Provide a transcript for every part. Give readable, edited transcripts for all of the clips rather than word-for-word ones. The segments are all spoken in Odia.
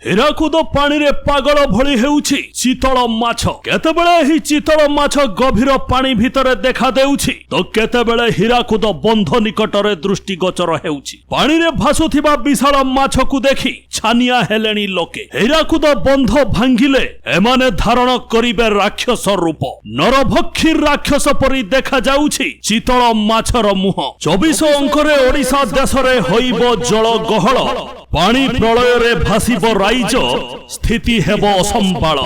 ହୀରାକୁଦ ପାଣିରେ ପାଗଳ ଭଳି ହେଉଛି ଚିତଳ ମାଛ। କେତେବେଳେ ଏହି ଚିତଳ ମାଛ ଗଭୀର ପାଣି ଭିତରେ ଦେଖା ଦେଉଛି ତ କେତେବେଳେ ହୀରାକୁଦ ବନ୍ଧ ନିକଟରେ ଦୃଷ୍ଟିଗୋଚର ହେଉଛି। ପାଣିରେ ଭାସୁଥିବା ବିଶାଳ ମାଛକୁ ଦେଖି ଛାନିଆ ହେଲେଣି ଲୋକେ। ହୀରାକୁଦ ବନ୍ଧ ଭାଙ୍ଗିଲେ ଏମାନେ ଧାରଣ କରିବେ ରାକ୍ଷସ ରୂପ। ନରଭକ୍ଷୀ ରାକ୍ଷସ ପରି ଦେଖାଯାଉଛି ଚିତଳ ମାଛର ମୁହଁ। 24 ଅଙ୍କରେ ଓଡ଼ିଶା ଦେଶରେ ହୋଇବ ଜଳ ଗହଳ। ପାଣି ପ୍ରଳୟରେ ଭାସିବ ରାଇଜ, ସ୍ଥିତି ହେବ ଅସମ୍ବାଳ।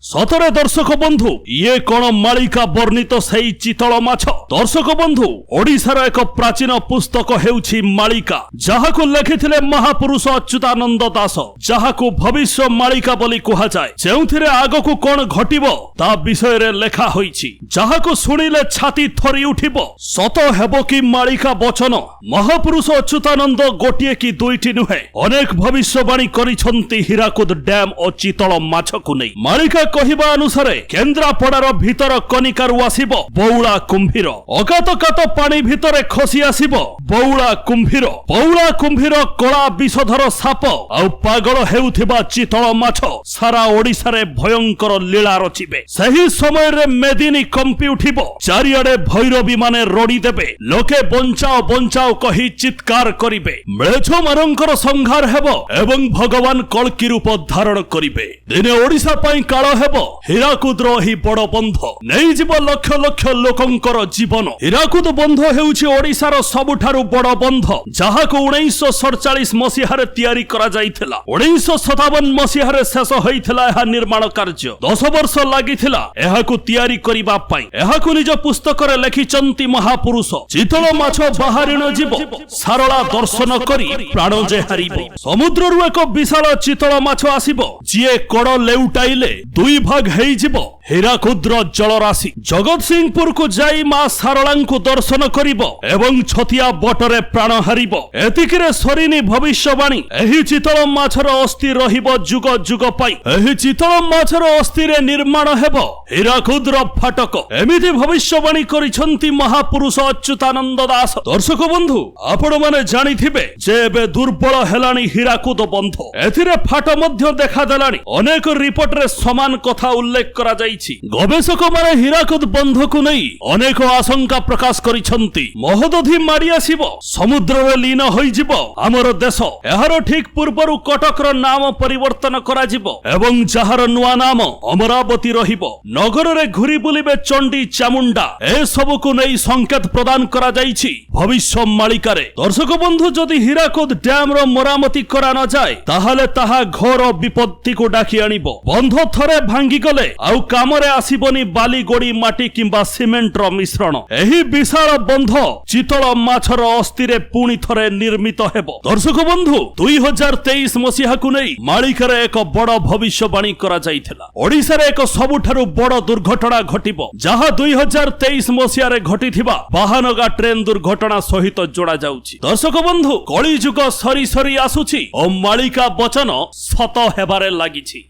ସତରେ ଦର୍ଶକ ବନ୍ଧୁ, ଇଏ କଣ ମାଳିକା ବର୍ଣ୍ଣିତ ସେଇ ଚିତଳ ମାଛ? ଦର୍ଶକ ବନ୍ଧୁ, ଓଡ଼ିଶାର ଏକ ପ୍ରାଚୀନ ପୁସ୍ତକ ହେଉଛି ମାଳିକା, ଯାହାକୁ ଲେଖିଥିଲେ ମହାପୁରୁଷ ଅଚ୍ୟୁତାନନ୍ଦ ଦାସ, ଯାହାକୁ ଭବିଷ୍ୟ ମାଳିକା ବୋଲି କୁହାଯାଏ। ଯେଉଁଥିରେ ଆଗକୁ କଣ ଘଟିବ ତା ବିଷୟରେ ଲେଖା ହୋଇଛି, ଯାହାକୁ ଶୁଣିଲେ ଛାତି ଥରି ଉଠିବ। ସତ ହେବ କି ମାଳିକା ବଚନ? ମହାପୁରୁଷ ଅଚ୍ୟୁତାନନ୍ଦ ଗୋଟିଏ କି ଦୁଇଟି ନୁହେଁ, ଅନେକ ଭବିଷ୍ୟବାଣୀ କରିଛନ୍ତି ହୀରାକୁଦ ଡ୍ୟାମ ଓ ଚିତଳ ମାଛକୁ ନେଇ। ମାଳିକା କହିବା ଅନୁସାରେ କେନ୍ଦ୍ରାପଡ଼ାର ଭିତର କନିକାରୁ ଆସିବ ବଉଳା କୁମ୍ଭୀର। ଅଗାତକାତ ପାଣି ଭିତରେ ଖସି ଆସିବ ବଉଳା କୁମ୍ଭୀର। ବଉଳା କୁମ୍ଭୀର କଳା ବିଷଧର ସାପ ଆଉ ପାଗଳ ହେଉଥିବା ଚିତଳ ମାଛ ସାରା ଓଡ଼ିଶାରେ ଭୟଙ୍କର ଲୀଳା ରଚିବେ। ସେହି ସମୟରେ ମେଦିନୀ କମ୍ପି ଉଠିବ, ଚାରିଆଡେ ଭୈରବୀ ମାନେ ରଡ଼ି ଦେବେ, ଲୋକେ ବଞ୍ଚାଅ ବଞ୍ଚାଅ କହି ଚିତ୍କାର କରିବେ। ମ୍ଳେଚ୍ଛମାନଙ୍କର ସଂହାର ହେବ ଏବଂ ଭଗବାନ କଳ୍କି ରୂପ ଧାରଣ କରିବେ। ଦିନେ ଓଡ଼ିଶା ପାଇଁ କାଳ ହେବ ହୀରାକୁଦର ଏହି ବଡ଼ ବନ୍ଧ ନେଇଯିବ ଲକ୍ଷ ଲକ୍ଷ ଲୋକଙ୍କର ଜୀବନ। ହୀରାକୁଦ ବନ୍ଧ ହେଉଛି ଓଡ଼ିଶାର ସବୁଠାରୁ ବଡ଼ ବନ୍ଧ, ଯାହାକୁ 1947 ମସିହାରେ ତିଆରି କରାଯାଇଥିଲା। 1957 ମସିହାରେ ଶେଷ ହୋଇଥିଲା ଏହା ନିର୍ମାଣ କାର୍ଯ୍ୟ। 10 ବର୍ଷ ଲାଗିଥିଲା ଏହାକୁ ତିଆରି କରିବା ପାଇଁ। ଏହାକୁ ନିଜ ପୁସ୍ତକରେ ଲେଖିଛନ୍ତି ମହାପୁରୁଷ। ଚିତଳ ମାଛ ବାହାରିଣ ଯିବ, ସାରଳା ଦର୍ଶନ କରି ପ୍ରାଣ ଯେ ହାରିବ। ସମୁଦ୍ରରୁ ଏକ ବିଶାଳ ଚିତଳ ମାଛ ଆସିବ, ଯିଏ କଡ଼ ଲେଉଟାଇଲେ ଦୁଇ ଭାଗ ହେଇଯିବ ହୀରାକୁଦର ଜଳରାଶି। ଜଗତସିଂହପୁରକୁ ଯାଇ ମା ସାରଳାଙ୍କୁ ଦର୍ଶନ କରିବ ଏବଂ ଛତିଆ ବଟରେ ପ୍ରାଣ ହାରିବ। ଏତିକିରେ ସରିନି ଭବିଷ୍ୟବାଣୀ। ଏହି ଚିତଳ ମାଛର ଅସ୍ଥି ରହିବ ଯୁଗ ଯୁଗ ପାଇଁ। ଏହି ଚିତଳ ମାଛର ଅସ୍ଥିରେ ନିର୍ମାଣ ହେବ ହୀରାକୁଦର ଫାଟକ। ଏମିତି ଭବିଷ୍ୟବାଣୀ କରିଛନ୍ତି ମହାପୁରୁଷ ଅଚ୍ୟୁତାନନ୍ଦ ଦାସ। ଦର୍ଶକ ବନ୍ଧୁ, ଆପଣମାନେ ଜାଣିଥିବେ ଯେ ଏବେ ଦୁର୍ବଳ ହେଲାଣି ହୀରାକୁଦ ବନ୍ଧ। ଏଥିରେ ଫାଟ ମଧ୍ୟ ଦେଖାଦେଲାଣି। ଅନେକ ରିପୋର୍ଟରେ ସମାନ କଥା ଉଲ୍ଲେଖ କରାଯାଇଛି। ଗବେଷକମାନେ ହୀରାକୁଦ ବନ୍ଧକୁ ନେଇ ଅନେକ ଆଶଙ୍କା ପ୍ରକାଶ କରିଛନ୍ତି। ମହୋଦଧି ମାଡ଼ି ଆସିବ, ସମୁଦ୍ରରେ ଲୀନ ହୋଇଯିବ ଆମର ଦେଶ। ଏହାର ଠିକ ପୂର୍ବରୁ କଟକର ନାମ ପରିବର୍ତ୍ତନ କରାଯିବ ଏବଂ ଯାହାର ନୂଆ ନାମ ଅମରାବତୀ ରହିବ। ନଗରରେ ଘୁରି ବୁଲିବେ ଚଣ୍ଡୀ ଚାମୁଣ୍ଡା। ଏସବୁକୁ ନେଇ ସଂକେତ ପ୍ରଦାନ କରାଯାଇଛି ଭବିଷ୍ୟ ମାଳିକାରେ। ଦର୍ଶକ ବନ୍ଧୁ, ଯଦି ହୀରାକୁଦ ଡ୍ୟାମର ମରାମତି କରା ନଯାଏ ତାହେଲେ ତାହା ଘୋର ବିପତ୍ତିକୁ ଡାକି ଆଣିବ। ବନ୍ଧ ଥରେ ଭାଙ୍ଗିଗଲେ ଆଉ କାମରେ ଆସିବନି ବାଲି, ଗୋଡ଼ି, ମାଟି କିମ୍ବା ସିମେଣ୍ଟର ମିଶ୍ରଣ। ଏହି ବିଶାଳ ବନ୍ଧ ଚିତଳ ମାଛର ଅସ୍ଥିରେ ପୁଣି ଥରେ ନିର୍ମିତ ହେବ। ଦର୍ଶକ ବନ୍ଧୁ, 2023 ମସିହାକୁ ନେଇ ମାଳିକାରେ ଏକ ବଡ଼ ଭବିଷ୍ୟବାଣୀ କରାଯାଇଥିଲା। ଓଡ଼ିଶାରେ ଏକ ସବୁଠାରୁ ବଡ଼ ଦୁର୍ଘଟଣା ଘଟିବ, ଯାହା 2023 ମସିହାରେ ଘଟିଥିବା ବାହାନଗା ଟ୍ରେନ ଦୁର୍ଘଟଣା ସହିତ ଯୋଡ଼ାଯାଉଛି। ଦର୍ଶକ ବନ୍ଧୁ, କଳିଯୁଗ ସରି ସରି ଆସୁଛି ଓ ମାଳିକା ବଚନ ସତ ହେବାରେ ଲାଗିଛି।